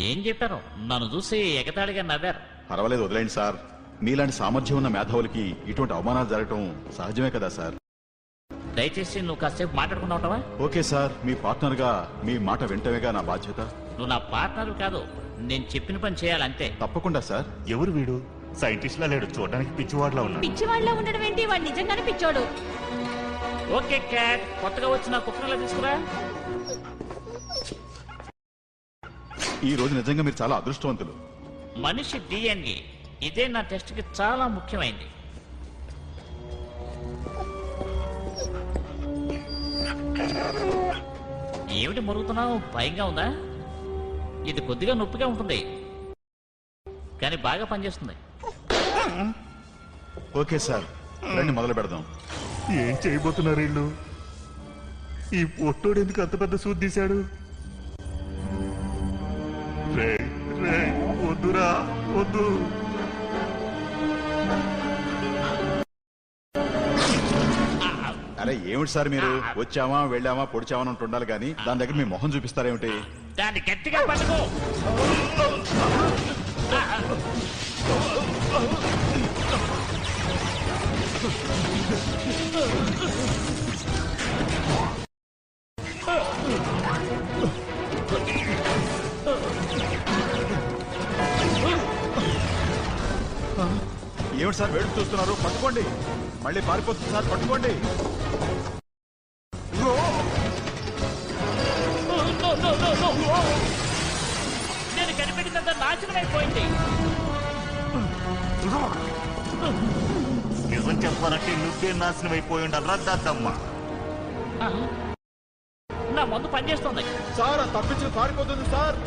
ఏం చెప్పారు? నన్ను చూసి ఎగతాళిగా నవ్వారు. పర్వాలేదు, వదిలేండి సార్. మీలాంటి సామర్థ్యం ఉన్న మేధావులకి ఇటువంటి అవమానాలు జరగటం సహజమే కదా సార్. దయచేసి నువ్వు కాసేపు మాట్లాడుకున్నా ఉంటావా? ఓకే సార్, మీ పార్ట్నర్ గా మీ మాట వింటమేగా నా బాధ్యత. నువ్వు నా పార్ట్నర్ కాదు, నేను చెప్పిన పని చేయాలంతే. తప్పకుండా సార్. ఎవరు వీడు? సైంటిస్ట్ లా లేడు, చూడడానికి పిచ్చివాడ్లా ఉన్నాడు. పిచ్చివాడిలో ఉండడం ఏంటి? వాడు నిజంగానే పిచ్చోడు. ఓకే క్యాట్, కొత్తగా వచ్చిన కుక్కర్లా తీసుకురా. ఈ రోజు నిజంగా మీరు చాలా అదృష్టవంతులు. మనిషి డిఎన్ఏ ఇదే నా టెస్ట్ కి చాలా ముఖ్యమైంది. ఏమిటి మరుగుతున్నావు? భయంగా ఉందా? ఇది కొద్దిగా నొప్పిగా ఉంటుంది, కానీ బాగా పనిచేస్తుంది. ఓకే సార్, రండి మొదలు పెడదాం. ఏం చేయబోతున్నారు వీళ్ళు? ఈ పొట్టోడు ఎందుకు అంత పెద్ద సూట్ తీశాడు? వద్దురా, వద్దు. అరే ఏమిటి సార్ మీరు? వచ్చామా వెళ్ళామా పొడిచామా అని ఉండాలి కానీ దాని దగ్గర మీ మొహం చూపిస్తారేమిటి? దాన్ని గట్టిగా పట్టుకో. ఏమిటి సార్ వేడుకు చూస్తున్నారు? పట్టుకోండి, మళ్ళీ పారిపోతుంది సార్, పట్టుకోండి. నేను కనిపెట్టినంత నాశనం అయిపోయింది. నిజం చెప్పాలంటే నువ్వే నాశనం అయిపోయి ఉండాలరా దద్దమ్మ. నా మందు పనిచేస్తుంది సార్, తప్పించి పారిపోతుంది సార్.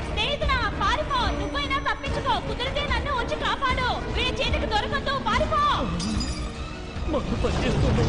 స్నేహితుడా, పారిపో. నువ్వైనా తప్పించుకో. కుదిరితే నన్ను వచ్చి కాపాడు. వీడి చేతికి దొరకద్దు. పారిపో. మందు పనిచేస్తుంది.